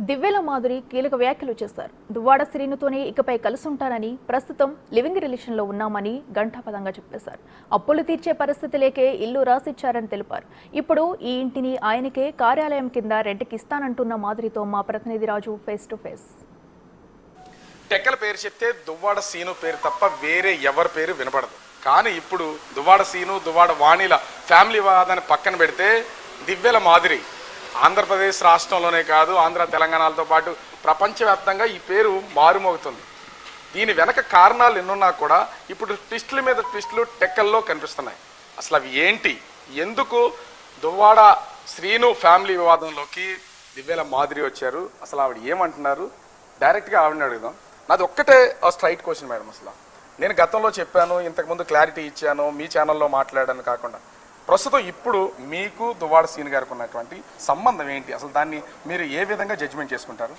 దివ్యల మాధురి కీలక వ్యాఖ్యలు చేశారు. దువ్వాడ శ్రీనుతోనే ఇకపై కలుసుంటానని, ప్రస్తుతం లివింగ్ రిలేషన్లో ఉన్నామని ఘంటాపథంగా చెప్పేశారు. అప్పులు తీర్చే పరిస్థితి లేకే ఇల్లు రాసిచ్చారని తెలిపారు. ఇప్పుడు ఈ ఇంటిని ఆయనకే కార్యాలయం కింద రెంట్కి ఇస్తానంటున్న మాధురితో మా ప్రతినిధి రాజు ఫేస్ టు ఫేస్. టెక్కల పేరు చెప్తే దువ్వాడ సీను పేరు తప్ప వేరే ఎవరి పేరు వినపడదు. కానీ ఇప్పుడు దువ్వాడ సీను, దువ్వాడ వాణిల ఫ్యామిలీ వాదాన్ని పక్కన పెడితే దివ్యల మాధురి ఆంధ్రప్రదేశ్ రాష్ట్రంలోనే కాదు, ఆంధ్ర తెలంగాణలతో పాటు ప్రపంచవ్యాప్తంగా ఈ పేరు మారుమోగుతుంది. దీని వెనక కారణాలు ఎన్నున్నా కూడా ఇప్పుడు ట్విస్టుల మీద ట్విస్టులు టెక్కల్లో కనిపిస్తున్నాయి. అసలు అవి ఏంటి, ఎందుకు దువ్వాడ శ్రీను ఫ్యామిలీ వివాదంలోకి దివ్యల మాధురి వచ్చారు, అసలు ఆవిడ ఏమంటున్నారు, డైరెక్ట్గా ఆవిడని అడుగుదాం. నాది ఒక్కటే స్ట్రైట్ క్వశ్చన్ మేడం. అసలు నేను గతంలో చెప్పాను, ఇంతకుముందు క్లారిటీ ఇచ్చాను, మీ ఛానల్లో మాట్లాడాను కాకుండా ప్రస్తుతం ఇప్పుడు మీకు దువ్వాడ సీన్ గారికి ఉన్నటువంటి సంబంధం ఏంటి, అసలు దాన్ని మీరు ఏ విధంగా జడ్జిమెంట్ చేసుకుంటారు?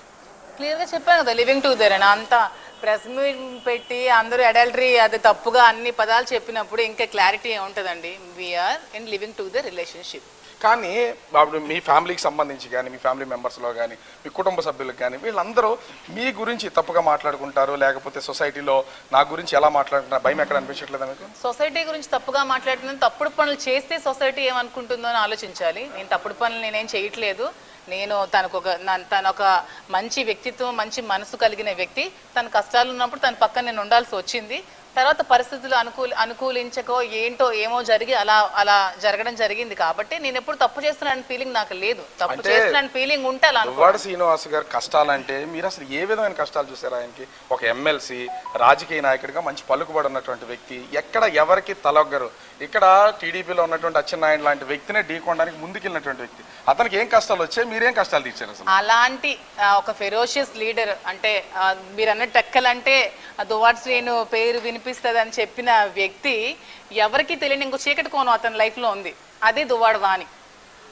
క్లియర్గా చెప్పాను కదా, లివింగ్ టుగెదర్ అని. అంతా ప్రెస్ మీట్ పెట్టి అందరూ అడల్టరీ అది తప్పుగా అన్ని పదాలు చెప్పినప్పుడు ఇంకా క్లారిటీ ఏముంటుందండి? We are in living together relationship. కానీ అప్పుడు మీ ఫ్యామిలీకి సంబంధించి కానీ, మీ ఫ్యామిలీ మెంబర్స్లో కానీ, మీ కుటుంబ సభ్యులకు కానీ వీళ్ళందరూ మీ గురించి తప్పుగా మాట్లాడుకుంటారు, లేకపోతే సొసైటీలో నా గురించి ఎలా మాట్లాడుకుంటారు, భయం ఎక్కడ అనిపించట్లేదా మీకు? సొసైటీ గురించి తప్పుగా మాట్లాడుతున్నాను, తప్పుడు పనులు చేస్తే సొసైటీ ఏమనుకుంటుందో అని ఆలోచించాలి. నేను తప్పుడు పనులు నేనేం చేయట్లేదు. నేను తనొక మంచి వ్యక్తిత్వం, మంచి మనసు కలిగిన వ్యక్తి. తన కష్టాలు ఉన్నప్పుడు తన పక్కన నేను ఉండాల్సి వచ్చింది. తర్వాత పరిస్థితులు అనుకూలించకో ఏంటో ఏమో జరిగి అలా జరగడం జరిగింది. కాబట్టి నేను ఎప్పుడు తప్పు చేస్తున్నాను ఫీలింగ్ నాకు లేదు. తప్పు చేస్తున్నాను ఫీలింగ్ ఉంటే అలా. దువ్వాడ శ్రీనివాస్ గారు కష్టాలంటే మీరు అసలు ఏ విధమైన కష్టాలు చూసారు? ఆయనకి ఒక ఎమ్మెల్సీ, రాజకీయ నాయకుడిగా మంచి పలుకుబడి ఉన్నటువంటి వ్యక్తి, ఎక్కడ ఎవరికి తలొగ్గరు. ఇక్కడ టీడీపీలో ఉన్నటువంటి అచ్చెన్నాయుడు లాంటి వ్యక్తినే ఢీకొనడానికి ముందుకెళ్ళినటువంటి వ్యక్తి. అతనికి ఏం కష్టాలు వచ్చాయి, మీరేం కష్టాలు తీర్చారు అసలు? అలాంటి ఒక ఫెరోషియస్ లీడర్ అంటే మీరు అన్న టెక్కలంటే దువ్వాడ శ్రీను పేరు వినిపిస్తుంది అని చెప్పిన వ్యక్తి ఎవరికి తెలియని ఇంకో చీకటి కోణం అతని లైఫ్లో ఉంది. అదే దువ్వాడ వాణి.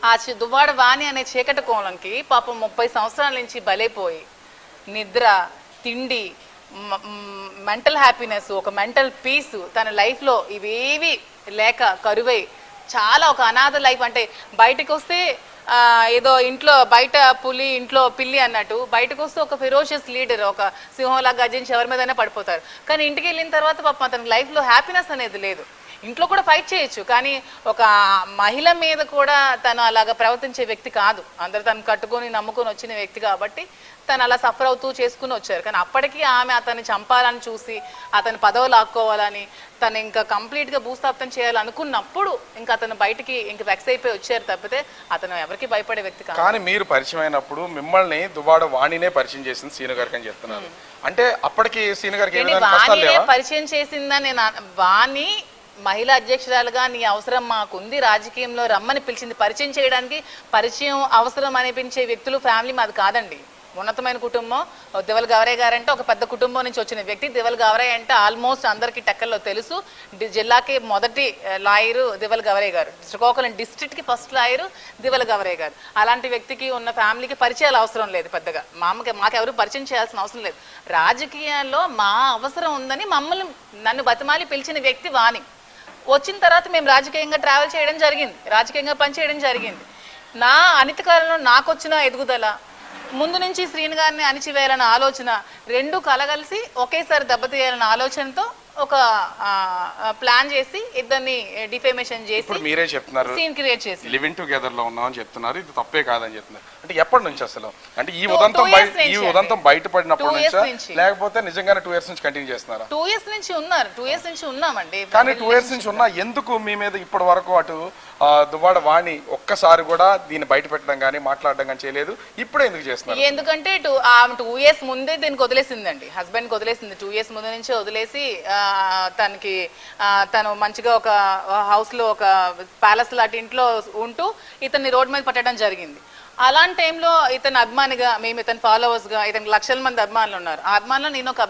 ఆ దువ్వాడ వాణి అనే చీకటి కోణంకి పాపం 30 సంవత్సరాల నుంచి బలైపోయి నిద్ర, తిండి, మెంటల్ హ్యాపీనెస్, ఒక మెంటల్ పీస్ తన లైఫ్లో ఇవేవి లేక కరువై చాలా ఒక అనాథ లైఫ్. అంటే బయటకు వస్తే ఏదో ఇంట్లో బయట పులి ఇంట్లో పిల్లి అన్నట్టు, బయటకు వస్తే ఒక ఫెరోషియస్ లీడర్, ఒక సింహంలా గర్జించి ఎవరి మీదైనా పడిపోతారు. కానీ ఇంటికి వెళ్ళిన తర్వాత పాపం అతని లైఫ్లో హ్యాపీనెస్ అనేది లేదు. ఇంట్లో కూడా ఫైట్ చేయొచ్చు, కానీ ఒక మహిళ మీద కూడా తను అలాగ ప్రవర్తించే వ్యక్తి కాదు. అందరూ తను కట్టుకొని నమ్ముకొని వచ్చిన వ్యక్తి కాబట్టి తను అలా సఫర్ అవుతూ చేసుకుని వచ్చారు. కానీ అప్పటికీ ఆమె అతన్ని చంపాలని చూసి, అతని పదవి లాక్కోవాలని, తను ఇంకా కంప్లీట్గా భూస్థాపితం చేయాలనుకున్నప్పుడు ఇంకా అతను బయటికి ఇంక వెక్స్ అయిపోయి వచ్చారు తప్పితే అతను ఎవరికి భయపడే వ్యక్తి కాదు. కానీ మీరు పరిచయం అయినప్పుడు మిమ్మల్ని దువ్వాడ వాణినే పరిచయం చేసింది సీను గారికి అని చెప్తున్నారు. అంటే అప్పటికి సీను గారికి పరిచయం చేసిందా? నేను వాణి మహిళా అధ్యక్షురాలుగా నీ అవసరం మాకుంది, రాజకీయంలో రమ్మని పిలిచింది. పరిచయం చేయడానికి పరిచయం అవసరం అనిపించే వ్యక్తులు ఫ్యామిలీ మాది కాదండి. ఉన్నతమైన కుటుంబం. దివల్ గవరయ్య గారు అంటే ఒక పెద్ద కుటుంబం నుంచి వచ్చిన వ్యక్తి. దివల్ గవరయ్య అంటే ఆల్మోస్ట్ అందరికీ టెక్కల్లో తెలుసు. జిల్లాకి మొదటి లాయరు దివల్ గవరయ్య గారు, శ్రీకాకుళం డిస్ట్రిక్ట్కి ఫస్ట్ లాయరు దివల్ గవరయ్య గారు. అలాంటి వ్యక్తికి ఉన్న ఫ్యామిలీకి పరిచయాలు అవసరం లేదు పెద్దగా. మాకెవరు పరిచయం చేయాల్సిన అవసరం లేదు. రాజకీయాల్లో మా అవసరం ఉందని నన్ను బతిమాలి పిలిచిన వ్యక్తి వాణి. వచ్చిన తర్వాత మేము రాజకీయంగా ట్రావెల్ చేయడం జరిగింది, రాజకీయంగా పనిచేయడం జరిగింది. నా అనితకాలంలో నాకు వచ్చిన ఎదుగుదల, ముందు నుంచి శ్రీను గారిని అణిచివేయాలన్న ఆలోచన, రెండు కలగలిసి ఒకేసారి దెబ్బతీయాలన్న ఆలోచనతో ఒక ప్లాన్ చేసి ఇద్దరిని డిఫేమేషన్ చేసి మీరే చెప్తున్నారు సీన్ క్రియేట్ చేసి లివింగ్ టుగెదర్ లో ఉన్నామని చెప్తున్నారు. ఇది తప్పే కాదని చెప్తున్నారు. అంటే ఎప్పటి నుంచి అసలు? అంటే ఈ ఉదంతం బయటపడినప్పటి నుంచి, లేకపోతే నిజంగానే 2 years నుంచి కంటిన్యూ చేస్తున్నారా? 2 years నుంచి ఉన్నారు. 2 years నుంచి ఉన్నామండి. కానీ 2 years నుంచి ఉన్నా ఎందుకు మీ మీద ఇప్పటి వరకు అటు దువ్వాడ వాణి ఒక్కసారి కూడా దీన్ని బయట పెట్టడం కానీ మాట్లాడడం కానీ చేయలేదు? ఇప్పుడే ఎందుకు చేస్తున్నారు? ఎందుకంటే 2 years ముందే దీనికి వదిలేసిందండి, హస్బెండ్కి వదిలేసింది. 2 years ముందు నుంచే వదిలేసి తను మంచిగా ఒక హౌస్లో, ఒక ప్యాలెస్ లాంటి ఇంట్లో ఉంటూ ఇతన్ని రోడ్ మీద పట్టడం జరిగింది. అలాంటి టైంలో ఇతను అభిమానిగా, మేము ఇతని ఫాలోవర్స్గా, ఇతనికి లక్షల మంది అభిమానులు ఉన్నారు. ఆ అభిమానులు నేను ఒక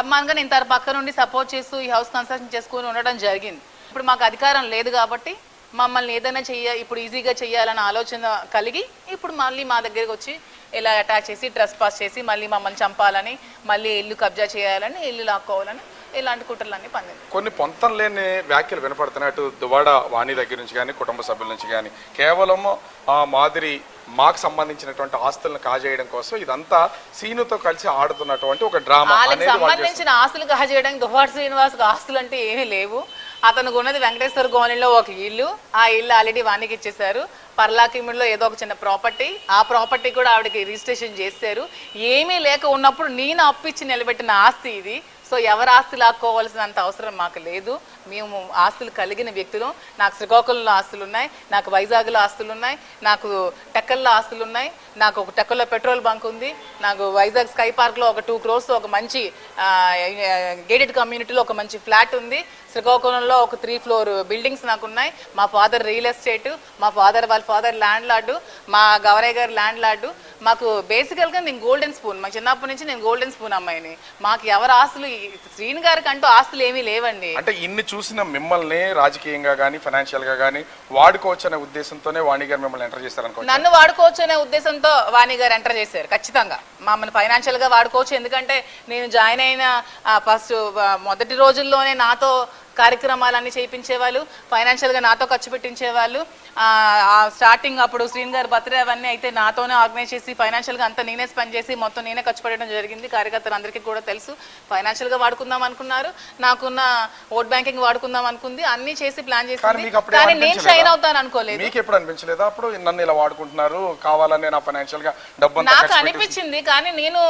అభిమానిగా నేను తన పక్క నుండి సపోర్ట్ చేస్తూ ఈ హౌస్ కన్స్ట్రక్షన్ చేసుకుని ఉండడం జరిగింది. ఇప్పుడు మాకు అధికారం లేదు కాబట్టి మమ్మల్ని ఏదైనా ఇప్పుడు ఈజీగా చేయాలన్న ఆలోచన కలిగి ఇప్పుడు మళ్ళీ మా దగ్గరికి వచ్చి ఇలా అటాక్ చేసి ట్రెస్ పాస్ చేసి మళ్ళీ మమ్మల్ని చంపాలని, మళ్ళీ ఇల్లు కబ్జా చేయాలని, ఇల్లు లాక్కోవాలని ఇలాంటి కుట్రలన్నీ పండింది. కొన్ని పొంతం లేని వ్యాఖ్యలు వినపడుతున్నాయి అటు దువాడ వాణి దగ్గర నుంచి కానీ కుటుంబ సభ్యుల నుంచి కానీ కేవలం ఆ మాదిరి మాకు సంబంధించినటువంటి ఆస్తులను కాజేయడం కోసం ఇదంతా సీనుతో కలిసి ఆడుతున్నటువంటి ఒక డ్రామా వాళ్ళకి అనేది సంబంధించిన ఆస్తులు కాజేయడానికి దువ్వాడ శ్రీనివాస్ ఆస్తులు అంటే ఏమీ లేవు. అతనికి ఉన్నది వెంకటేశ్వర కాలనీలో ఒక ఇల్లు, ఆ ఇల్లు ఆల్రెడీ వానికి ఇచ్చేశారు. పర్లాకిమిడిలో ఏదో ఒక చిన్న ప్రాపర్టీ, ఆ ప్రాపర్టీ కూడా ఆవిడకి రిజిస్ట్రేషన్ చేశారు. ఏమీ లేక ఉన్నప్పుడు నేను అప్పిచ్చి నిలబెట్టిన ఆస్తి ఇది. సో ఎవరు ఆస్తి లాక్కోవాల్సినంత అవసరం మాకు లేదు. మేము ఆస్తులు కలిగిన వ్యక్తులు. నాకు శ్రీకాకుళంలో ఆస్తులు ఉన్నాయి, నాకు వైజాగ్లో ఆస్తులు ఉన్నాయి, నాకు టెక్కల్లో ఆస్తులు ఉన్నాయి, నాకు ఒక టెక్కల్లో పెట్రోల్ బంక్ ఉంది, నాకు వైజాగ్ స్కై పార్క్లో ఒక 2 crores ఒక మంచి గేటెడ్ కమ్యూనిటీలో ఒక మంచి ఫ్లాట్ ఉంది, శ్రీకాకుళంలో ఒక 3 floor బిల్డింగ్స్ నాకు ఉన్నాయి. మా ఫాదర్ రియల్ ఎస్టేట్, మా ఫాదర్ వాళ్ళ ఫాదర్ ల్యాండ్ లార్డు, మా గౌరయ్య గారు ల్యాండ్ లార్డు. మాకు బేసికల్గా నేను గోల్డెన్ స్పూన్, మా చిన్నప్పటి నుంచి నేను గోల్డెన్ స్పూన్ అమ్మాయిని. మాకు ఎవరు ఆస్తులు శ్రీను గారికి అంటూ ఆస్తులు ఏమీ లేవండి. అంటే ఇన్ని చూసిన మిమ్మల్ని రాజకీయంగా కానీ ఫైనాన్షియల్ గా కానీ వాడుకోవచ్చు అనే ఉద్దేశంతోనే వాణి గారు మిమ్మల్ని ఎంటర్ చేశారనుకో. నన్ను వాడుకోవచ్చు అనే ఉద్దేశంతో వాణి గారు ఎంటర్ చేశారు. ఖచ్చితంగా మమ్మల్ని ఫైనాన్షియల్ గా వాడుకోవచ్చు. ఎందుకంటే నేను జాయిన్ అయిన ఫస్ట్ మొదటి రోజుల్లోనే నాతో కార్యక్రమాలన్నీ చేయించేవాళ్ళు, ఫైనాన్షియల్గా నాతో ఖర్చు పెట్టించేవాళ్ళు. స్టార్టింగ్ అప్పుడు శ్రీన్ గారు బర్త్డే అవన్నీ అయితే నాతోనే ఆర్గనైజ్ చేసి ఫైనాన్షియల్గా అంతా నేనే స్పెండ్ చేసి మొత్తం నేనే ఖర్చు పెట్టడం జరిగింది. కార్యకర్తలు అందరికీ కూడా తెలుసు. ఫైనాన్షియల్గా వాడుకుందాం అనుకున్నారు, నాకున్న ఓట్ బ్యాంకింగ్ వాడుకుందాం అనుకుంది, అన్నీ చేసి ప్లాన్ చేసి, కానీ నేను షైన్ అవుతాను అనుకోలేదు. మీకు ఎప్పుడు అనిపించలేదా అప్పుడు నన్ను ఇలా వాడుకుంటున్నారు కావాలని నా ఫైనాన్షియల్ గా డబ్బు? నాకు అనిపించింది, కానీ నేను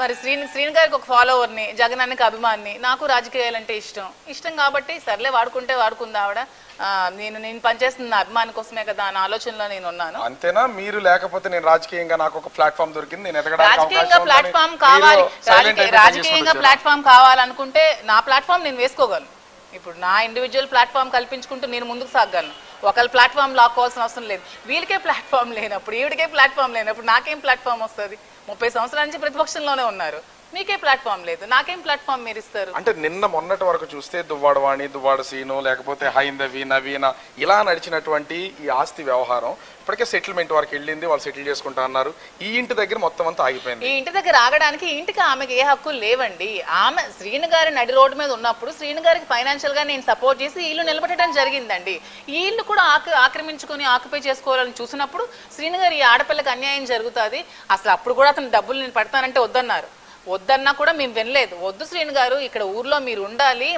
మరి శ్రీన్ గారికి ఒక ఫాలోవర్ని, జగన్ అన్నకి అభిమాని, నాకు రాజకీయాలంటే ఇష్టం కాబట్టి సర్లే వాడుకుంటే వాడుకుందా ఆవిడ, నేను పనిచేస్తున్న అభిమాని కోసమే కదా అనే ఆలోచనలో నేను ఉన్నాను. అంతేనా? మీరు లేకపోతే నేను రాజకీయంగా నాకు ఒక ప్లాట్ఫామ్ దొరికింది, నేను ఎదగడానికి రాజకీయంగా ప్లాట్ఫామ్ కావాలి, రాజకీయంగా ప్లాట్ఫామ్ కావాలనుకుంటే నా ప్లాట్ఫామ్ నేను వేసుకోగలను. ఇప్పుడు నా ఇండివిజువల్ ప్లాట్ఫామ్ కల్పించుకుంటూ నేను ముందుకు సాగలను. ఒకళ్ళ ప్లాట్ఫామ్ లాక్కోవాల్సిన అవసరం లేదు. వీళ్ళకే ప్లాట్ఫామ్ లేనప్పుడు, ఈవిడికే ప్లాట్ఫామ్ లేనప్పుడు నాకేం ప్లాట్ఫామ్ వస్తుంది? 30 సంవత్సరాల నుంచి ప్రతిపక్షంలోనే ఉన్నారు, మీకే ప్లాట్ఫామ్ లేదు, నాకేం ప్లాట్ఫామ్ మీరు ఇస్తారు? అంటే నిన్న మొన్నటి వరకు చూస్తే దువ్వాడ వాణి, దువ్వాడ సీను, లేకపోతే హైందవి, నవీన ఇలా నడిచినటువంటి ఈ ఆస్తి వ్యవహారం ఇప్పటికే సెటిల్మెంట్ వరకు వెళ్ళింది, వాళ్ళు సెటిల్ చేసుకుంటా అన్నారు. ఈ ఇంటి దగ్గర మొత్తం అంతా ఆగిపోయింది. ఈ ఇంటి దగ్గర ఆగడానికి ఇంటికి ఆమెకి ఏ హక్కులు లేవండి. ఆమె శ్రీను గారి నడి రోడ్డు మీద ఉన్నప్పుడు శ్రీను గారికి ఫైనాన్షియల్ గా నేను సపోర్ట్ చేసి ఇల్లు నిలబెట్టడం జరిగిందండి. ఈ ఇల్లు కూడా ఆక్రమించుకొని ఆక్యుపై చేసుకోవాలని చూసినప్పుడు శ్రీను గారు ఈ ఆడపిల్లకి అన్యాయం జరుగుతుంది. అసలు అప్పుడు కూడా అతను డబ్బులు నేను పెడతానంటే వద్దన్నారు. వద్దన్నా కూడా మేము వినలేదు. వద్దు శ్రీను గారు, ఇక్కడ ఊర్లో మీరు ఉండాలి,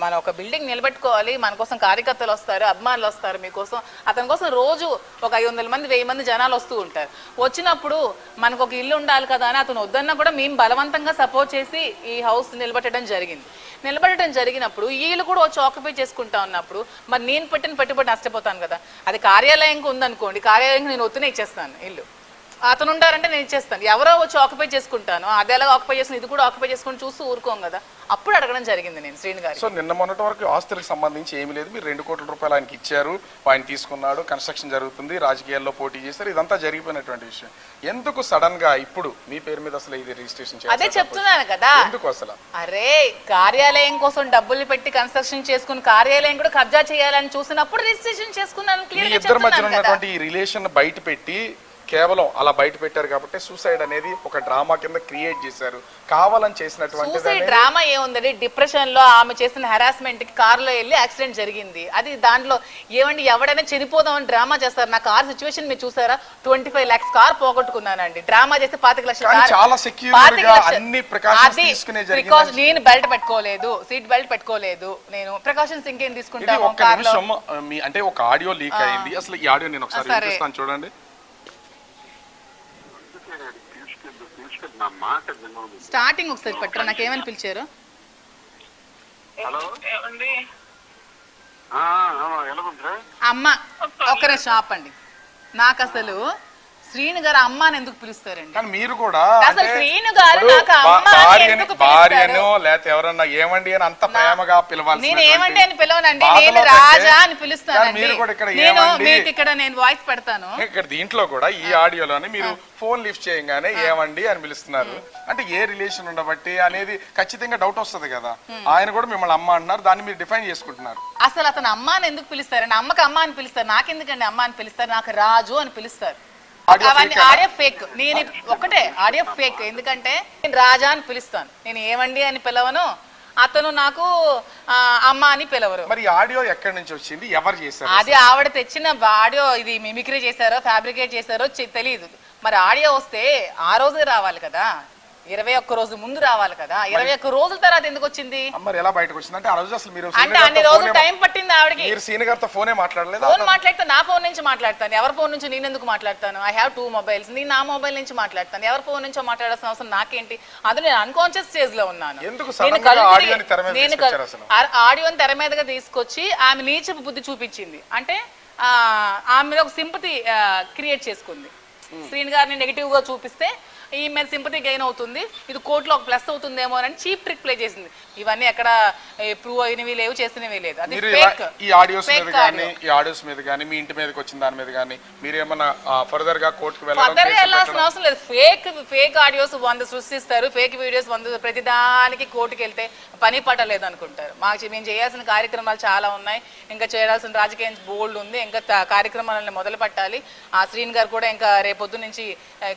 మనం ఒక బిల్డింగ్ నిలబెట్టుకోవాలి, మన కోసం కార్యకర్తలు వస్తారు, అభిమానులు వస్తారు మీకోసం. అతని కోసం రోజు ఒక 500 మంది 1000 మంది జనాలు వస్తూ ఉంటారు. వచ్చినప్పుడు మనకు ఒక ఇల్లు ఉండాలి కదా అని అతను వద్దన్నా కూడా మేము బలవంతంగా సపోర్ట్ చేసి ఈ హౌస్ నిలబెట్టడం జరిగినప్పుడు వీళ్ళు కూడా వచ్చి ఆక్యుపై చేసుకుంటా ఉన్నప్పుడు మరి నేను పెట్టిన పెట్టుబడి నష్టపోతాను కదా. అది కార్యాలయంకి ఉందనుకోండి, కార్యాలయంకి నేను ఒత్తునే ఇచ్చేస్తాను ఇల్లు. అతను ఉండారంటే నేను ఇచ్చేస్తాను. ఎవరో వచ్చి ఆక్యుపై చేసుకుంటాను, అది ఎలా ఆక్యుపై చేసుకుని ఇది కూడా ఆక్యుపై చేసుకుని చూస్తూ ఊరుకోం కదా. అప్పుడు అడగడం జరిగింది నేను శ్రీను గారు. సో నిన్న మొన్నటి వరకు ఆస్తులకు సంబంధించి ఏమీ లేదు, మీరు 2 కోట్ల రూపాయలు ఆయనకి ఇచ్చారు, ఆయన తీసుకున్నాడు, కన్స్ట్రక్షన్ జరుగుతుంది, రాజకీయాల్లో పోటీ చేశారు, ఇదంతా జరిగిపోయినటువంటి విషయం. ఎందుకు సడన్ గా ఇప్పుడు మీ పేరు మీద అసలు ఇది రిజిస్ట్రేషన్ చేయాలి? అదే చెప్తున్నాను కదా, ఎందుకు అసలు? అరే కార్యాలయం కోసం డబ్బులు పెట్టి కన్స్ట్రక్షన్ చేసుకుని కార్యాలయం కూడా కబ్జా చేయాలని చూసినప్పుడు రిజిస్ట్రేషన్ చేసుకున్నాను. మీ ఇద్దరి మధ్య ఉన్నటువంటి ఈ రిలేషన్ బయట పెట్టి కేవలం అలా బయట పెట్టారు కాబట్టి సూసైడ్ అనేది ఒక డ్రామా కింద క్రియేట్ చేశారు, కావాలని చేసినటువంటి సూసైడ్ డ్రామా ఏముందండి? డిప్రెషన్ లో ఆమె చేసిన హెరాస్మెంట్ కి కార్ లో వెళ్ళి యాక్సిడెంట్ జరిగింది. అది దాంట్లో ఏమండి ఎవడైనా చనిపోదామని డ్రామా చేస్తారు. నా కార్ సిచ్యువేషన్ మీరు చూసారా? 25 lakhs కార్ పోగొట్టుకున్నానండి. డ్రామా చేస్తే 25 లక్షలు. చాలా సెక్యూర్ గా అన్ని ప్రికాషన్స్ తీసుకునే జరిగింది. నేను బెల్ట్ పెట్టుకోలేదు, సీట్ బెల్ట్ పెట్టుకోలేదు, నేను ప్రికాషన్స్ ఇంకేం తీసుకుంటాను. ఒక్క నిమిషం, అంటే ఒక ఆడియో లీక్ అయింది. అసలు ఈ ఆడియో నేను ఒకసారి వినిపిస్తాను, చూడండి. స్టార్టింగ్ ఒకసారి పెట్టరా, నాకేమని పిలిచారు? అమ్మ ఒక్క నిమిషం ఆపండి. నాకు అసలు శ్రీను గారు అమ్మ అని ఎందుకు పిలుస్తారండి? కానీ మీరు కూడా అసలు శ్రీను గారు నాకు అమ్మ అని ఎందుకు భార్యను లేకపోతే ఎవరన్నా ఏమండి అని అంత ప్రేమగా పిలవాలి? నేను ఏమండి అని పిలవనండి, నేను రాజా అని పిలుస్తాను. మీకు ఇక్కడ నేను వాయిస్ పెడతాను. ఇక్కడ దీంట్లో కూడా ఈ ఆడియోలోనే మీరు ఫోన్ లిఫ్ట్ చేయగానే ఏమండి అని పిలుస్తున్నారు. అంటే ఏ రిలేషన్ ఉండబట్టి అనేది ఖచ్చితంగా డౌట్ వస్తుంది కదా. ఆయన కూడా మిమ్మల్ని అమ్మ అంటున్నారు, దాన్ని మీరు డిఫైన్ చేసుకుంటున్నారు. అసలు అతను అమ్మ అని ఎందుకు పిలుస్తారండి? అమ్మకి అమ్మ అని పిలుస్తారు, నాకెందుకండి అమ్మ అని పిలుస్తారు? నాకు రాజు అని పిలుస్తారు. అవన్నీ ఆడియో ఫేక్. నేను ఒకటే ఆడియో ఫేక్. ఎందుకంటే నేను రాజా అని పిలుస్తాను, నేను ఏమండి అని పిలవను. అతను నాకు అమ్మ అని పిలవరు. మరి ఆడియో ఎక్కడి నుంచి వచ్చింది, ఎవరు చేశారు? అది ఆవిడ తెచ్చిన ఆడియో, ఇది మిమిక్రీ చేశారో ఫ్యాబ్రికేట్ చేశారో తెలియదు. మరి ఆడియో వస్తే ఆ రోజే రావాలి కదా, 21 రోజు ముందు రావాలి కదా, 21 రోజుల తర్వాత ఎందుకు వచ్చింది? మరి ఎలా బయటకు వచ్చింది అంటే ఆ రోజు అసలు మీరు అంటే అన్ని రోజులు టైం పట్టింది ఆవిడకి. మీరు సీన్ గారితో ఫోనే మాట్లాడలేదు? ఫోన్ మాట్లాడితే నా ఫోన్ నుంచి మాట్లాడతాను, ఎవరి ఫోన్ నుంచి నేను ఎందుకు మాట్లాడతాను? I have 2 mobiles. నేను నా మొబైల్ నుంచి మాట్లాడతాను, ఎవరి ఫోన్ నుంచో మాట్లాడాల్సిన అవసరం నాకేంటి? అది నేను అన్కాన్షియస్ స్టేజ్ లో ఉన్నాను. ఆడియోని తెర మీదగా తీసుకొచ్చి ఆమె నీచపు బుద్ధి చూపించింది. అంటే ఆమె మీద ఒక సింపతి క్రియేట్ చేసుకుంది. శ్రీని గారిని నెగిటివ్ గా చూపిస్తే ఈ మీద సింపతి గెయిన్ అవుతుంది, ఇది కోర్టులో ఒక ప్లస్ అవుతుందేమో అని చీప్ ట్రిక్ ప్లే చేసింది. ఇవన్నీ ఎక్కడ ప్రూవ్ అయినవి లేవు, చేసినవి లేదు. అది ఫేక్. ఈ ఆడియోస్ మీద గానీ, ఈ ఆడియోస్ మీద గానీ, మీ ఇంటి మీదకి వచ్చిన దాని మీద గానీ మీరు ఏమన్నా ఫర్దర్ గా కోర్టుకు వెళ్ళాల్సిన అవసరం లేదు. ఫేక్ ఆడియోస్ 100 సృష్టిస్తారు, ఫేక్ వీడియోస్ 100, ప్రతిదానికి కోర్టుకు వెళ్తే పని పట్టలేదు అనుకుంటారు. మేము చేయాల్సిన కార్యక్రమాలు చాలా ఉన్నాయి, ఇంకా చేయాల్సిన రాజకీయం బోల్డ్ ఉంది, ఇంకా కార్యక్రమాలను మొదలు పెట్టాలి. ఆ శ్రీని గారు కూడా ఇంకా రేపొద్దు నుంచి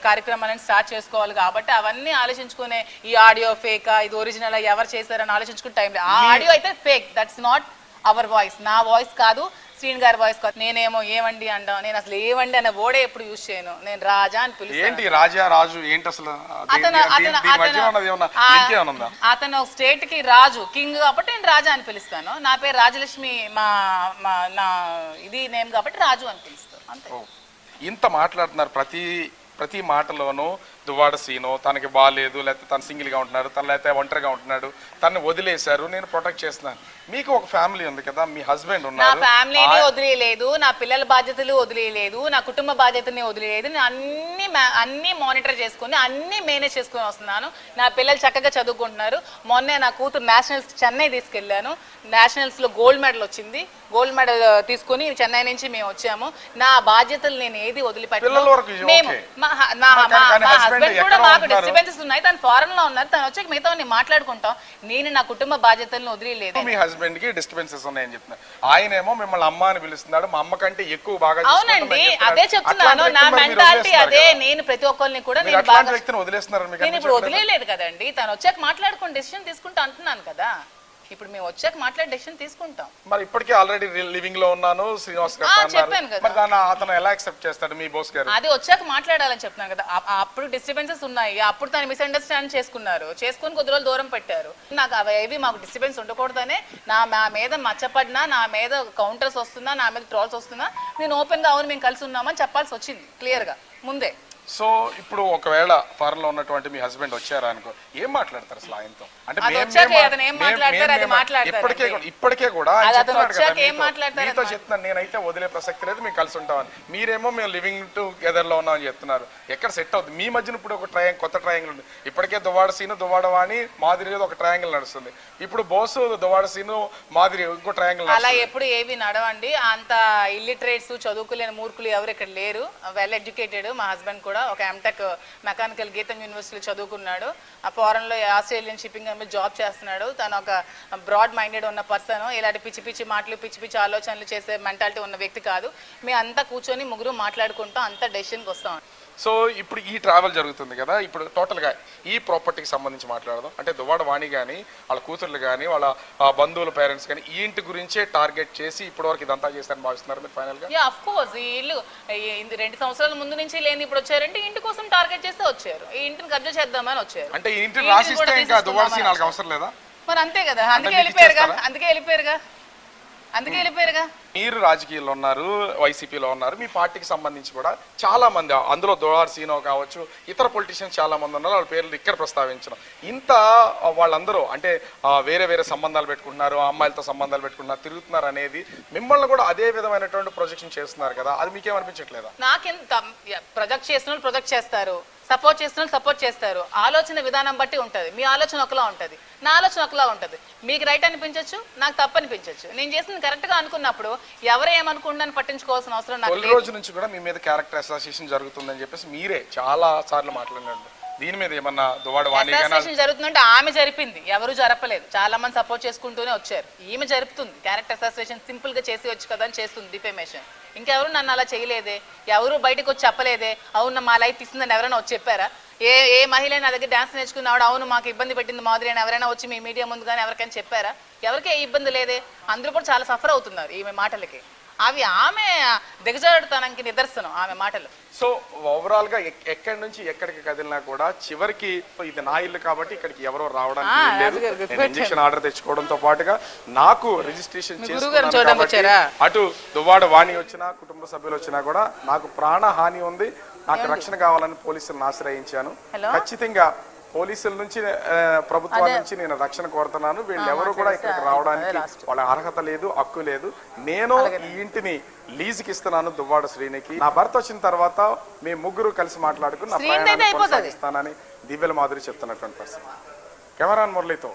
కార్యక్రమాలను స్టార్ట్ చేసుకోవాలి. కాబట్టి అవన్నీ ఆలోచించుకునే ఈ ఆడియో ఫేకా, ఇది ఒరిజినల్, ఎవరు చేశారని ఆలోచించుకునే టైం లేదు. ఆ ఆడియో అయితే fake, that's not our voice, నా వాయిస్ కాదు, శ్రీని గారి వాయిస్ కాదు. నేనేమో ఏమండి అంటాం, నేను అసలు ఏమండి అనే ఓడే ఎప్పుడు యూజ్ చేయను, నేను రాజా అని పిలుస్తాను. రాజా రాజు ఏంటి అసలు? అతను స్టేట్ కి రాజు, కింగ్ కాబట్టి నేను రాజా అని పిలుస్తాను. నా పేరు రాజలక్ష్మి, నా ఇది నేమ్ కాబట్టి రాజు అని పిలుస్తాను, అంతే. ఇంత మాట్లాడుతున్నారు, ప్రతి మాటలోనూ దువ్వాడ సీను తనకి బాగాలేదు, లేకపోతే తను సింగిల్గా ఉంటున్నారు, తను లేకపోతే ఒంటరిగా ఉంటున్నాడు, తను వదిలేశారు, నేను ప్రొటెక్ట్ చేస్తున్నాను. మీకు ఒక ఫ్యామిలీ ఉంది కదా, మీ హస్బెండ్ ఉన్నారు. నా ఫ్యామిలీని వదిలేయలేదు, నా పిల్లల బాధ్యతలు వదిలేయలేదు, నా కుటుంబ బాధ్యతని వదిలేయలేదు. నేను అన్ని మానిటర్ చేసుకుని అన్ని మేనేజ్ చేసుకుని వస్తున్నాను. నా పిల్లలు చక్కగా చదువుకుంటున్నారు. మొన్నే నా కూతురు నేషనల్స్ చెన్నై తీసుకెళ్లాను, నేషనల్స్ లో గోల్డ్ మెడల్ వచ్చింది. గోల్డ్ మెడల్ తీసుకుని చెన్నై నుంచి మేము వచ్చాము. నా బాధ్యతలు నేను ఏది వదిలిపెట్టాను. హస్బెండ్ కూడా మాకు డిస్టర్బెన్సెస్ ఉన్నాయి, తను ఫారెన్ లో ఉన్నారు, తను వచ్చాక మిగతా నేను మాట్లాడుకుంటాం. నేను నా కుటుంబ బాధ్యతలను వదిలేదు. మీ హస్బెండ్ కి డిస్టర్బెన్సెస్ ఉన్నాయని చెప్తున్నారు, ఆయనేమో మిమ్మల్ని అమ్మ అని పిలుస్తున్నాడు, మా అమ్మ కంటే ఎక్కువ బాగా. అవునండి, అదే చెప్తున్నాను, నా మెంటాలిటీ అదే. నేను ప్రతి ఒక్కరిని కూడా నేను ఇప్పుడు వదిలేదు కదండి, తను వచ్చాక మాట్లాడుకుని డెసిషన్ తీసుకుంటా అంటున్నాను కదా. ఇప్పుడు మేము వచ్చాక మాట్లాడి డెసిషన్ తీసుకుంటాం. మరి ఇప్పటికే ఆల్రెడీ లివింగ్ లో ఉన్నాను శ్రీనివాస్ గారు చెప్పాను కదా, అతను ఎలా యాక్సెప్ట్ చేస్తాడు మీ బాస్ గారు? అది వచ్చాక మాట్లాడాలని చెప్తున్నాను కదా. అప్పుడు డిస్టర్బెన్సెస్ ఉన్నాయి, అప్పుడు తను మిస్అండర్స్టాండ్ చేసుకుని కొద్ది రోజులు దూరం పెట్టారు. నాకు అవి మాకు డిస్టర్బెన్స్ ఉండకూడదనే, నా మీద మచ్చపడినా, నా మీద కౌంటర్స్ వస్తున్నా, నా మీద ట్రోల్స్ వస్తున్నా, నేను ఓపెన్ గా అవును మేము కలిసి ఉన్నామని చెప్పాల్సి వచ్చింది క్లియర్ గా ముందే. సో ఇప్పుడు ఒకవేళ ఫారెన్ లో ఉన్నటువంటి మీ హస్బెండ్ వచ్చారా అనుకో, ఏం మాట్లాడతారు అసలు ఆయనతో? అంటే ఇప్పటికే కూడా మీతో చెప్తున్నాను, నేనైతే వదిలే ప్రసక్తి లేదు, మేము కలిసి ఉంటామని. మీరేమో మేము లివింగ్ టుగెదర్ లో ఉన్నామని చెప్తున్నారు. ఎక్కడ సెట్ అవుతుంది మీ మధ్యన? ఇప్పుడు ఒక కొత్త ట్రయాంగిల్ ఉంది. ఇప్పటికే దువ్వాడ సీను, దువ్వాడ వాణి, మాదిరి ఒక ట్రయాంగిల్ నడుస్తుంది. ఇప్పుడు బోసు, దువ్వాడ సీను, మాదిరి ఇంకో ట్రయాంగిల్. అలా ఎప్పుడు ఏవి నడవండి. అంత ఇల్లిటరేట్స్, చదువుకులేని మూర్ఖులు ఎవరు ఇక్కడ లేరు. వెల్ ఎడ్యుకేటెడ్ మా హస్బెండ్ కూడా, ఒక ఎంటెక్ మెకానికల్ గీతం యూనివర్సిటీలో చదువుకున్నాడు. ఆ ఫారెన్ లో ఆస్ట్రేలియన్ షిప్పింగ్ కంపెనీ జాబ్ చేస్తున్నాడు. తను ఒక బ్రాడ్ మైండెడ్ ఉన్న పర్సన్, ఇలాంటి పిచ్చి మాటలు, పిచ్చి ఆలోచనలు చేసే మెంటాలిటీ ఉన్న వ్యక్తి కాదు. మేము అంతా కూర్చొని ముగ్గురు మాట్లాడుకుంటాం, అంతా డెసిషన్కి వస్తాం. సో ఇప్పుడు ఈ ట్రావెల్ జరుగుతుంది కదా, ఇప్పుడు టోటల్గా ఈ ప్రాపర్టీకి సంబంధించి మాట్లాడదాం. అంటే దువ్వాడ వాణి కానీ, వాళ్ళ కూతుర్లు కానీ, వాళ్ళ బంధువుల పేరెంట్స్ కానీ ఈ ఇంటి గురించే టార్గెట్ చేసి ఇప్పటివరకు ఇదంతా చేస్తారని భావిస్తున్నారు మీరు ఫైనల్గా? ఆఫ్ కోర్స్, ఈ ఇల్లు 2 సంవత్సరాల ముందు నుంచి లేని ఇప్పుడు వచ్చారంటే ఇంటి కోసం టార్గెట్ చేస్తే వచ్చారు. ఈ ఇంటిని కబ్జా చేద్దామని వచ్చారు. అంటే ఈ ఇంటిని రాసిస్తే ఇంకా దువ్వాడ సీన్ వాళ్ళకి అవసరం లేదా? మరి అంతే కదా, అందుకే వెళ్ళిపోయారుగా. మీరు రాజకీయాల్లో ఉన్నారు, వైసీపీలో ఉన్నారు, మీ పార్టీకి సంబంధించి కూడా చాలా మంది, అందులో దువ్వాడ సీను కావచ్చు, ఇతర పొలిటీషియన్స్ చాలా మంది ఉన్నారు, వాళ్ళ పేర్లు ఇక్కడ ప్రస్తావించడం. ఇంత వాళ్ళందరూ అంటే వేరే సంబంధాలు పెట్టుకుంటున్నారు, అమ్మాయిలతో సంబంధాలు పెట్టుకుంటున్నారు, తిరుగుతున్నారు అనేది మిమ్మల్ని కూడా అదే విధమైనటువంటి ప్రొజెక్షన్ చేస్తున్నారు కదా, అది మీకేమనిపించట్లేదా? నాకెంత ప్రొజెక్ట్ చేసిన ప్రొజెక్ట్ చేస్తారు, సపోర్ట్ చేస్తారు. ఆలోచన విధానం బట్టి ఉంటుంది. మీ ఆలోచన ఒకలా ఉంటుంది, నా ఆలోచన ఒకలా ఉంటుంది. మీకు రైట్ అనిపించవచ్చు, నాకు తప్పు అనిపించవచ్చు. నేను చేసింది కరెక్ట్ గా అనుకున్నప్పుడు ఎవరు ఏమనుకుంటారని పట్టించుకోవాల్సిన అవసరం నాకు లేదు. రోజు నుంచి కూడా మీ మీద క్యారెక్టర్ అసోసియేషన్ జరుగుతుందని చెప్పేసి మీరే చాలా సార్లు మాట్లాడినారు. దీని మీద ఏమన్నా దువ్వాడ వాణి అసోసియేషన్ జరుగుతుందంటే ఆమె జరిపింది, ఎవరు జరపలేదు. చాలా మంది సపోర్ట్ చేసుకుంటూనే వచ్చారు. ఈమె జరుపుతుంది క్యారెక్టర్ అసోసియేషన్. సింపుల్ గా చేసి వచ్చు కదా అని చేస్తుంది డిఫేమేషన్. ఇంకెవరు నన్ను అలా చేయలేదే, ఎవరు బయటకు వచ్చి చెప్పలేదే, అవును మా లైఫ్ తీసిందని ఎవరైనా వచ్చి చెప్పారా? ఏ మహిళ నా దగ్గర డాన్స్ నేర్చుకున్నాడు, అవును మాకు ఇబ్బంది పెట్టింది మాధురి అని ఎవరైనా వచ్చి మీ మీడియా ముందు కానీ ఎవరికైనా చెప్పారా? ఎవరికీ ఏ ఇబ్బంది లేదే. అందరూ కూడా చాలా సఫర్ అవుతున్నారు ఈమె మాటలకి. అవి ఆమె దిగజారుతనానికి నిదర్శనం ఆమె మాటలు. సో ఓవరాల్ గా ఎక్కడి నుంచి ఎక్కడికి కదిలినా కూడా చివరికి ఇది నా ఇల్లు కాబట్టి ఇక్కడికి ఎవరో రావడానికి లేదు. నేను ఇంజక్షన్ ఆర్డర్ తెచ్చుకోవడంతో పాటుగా నాకు రిజిస్ట్రేషన్ చేసుకున్నాను కాబట్టి అటు దువ్వాడ వాణి వచ్చినా కుటుంబ సభ్యులు వచ్చినా కూడా నాకు ప్రాణహాని ఉంది, నాకు రక్షణ కావాలని పోలీసులను ఆశ్రయించాను. ఖచ్చితంగా పోలీసుల నుంచి ప్రభుత్వం నుంచి నేను రక్షణ కోరుతున్నాను. వీళ్ళు ఎవరు కూడా ఇక్కడికి రావడానికి వాళ్ళ అర్హత లేదు, హక్కు లేదు. నేను ఈ ఇంటిని లీజుకి ఇస్తున్నాను దువ్వాడ శ్రీనికి. నా భర్త వచ్చిన తర్వాత మేము ముగ్గురు కలిసి మాట్లాడుకుని నా ప్రయాణాన్ని కొనసాగిస్తానని దివ్యల మాధురి చెప్తున్నటువంటి పరిస్థితి. కెమెరాన్ మురళితో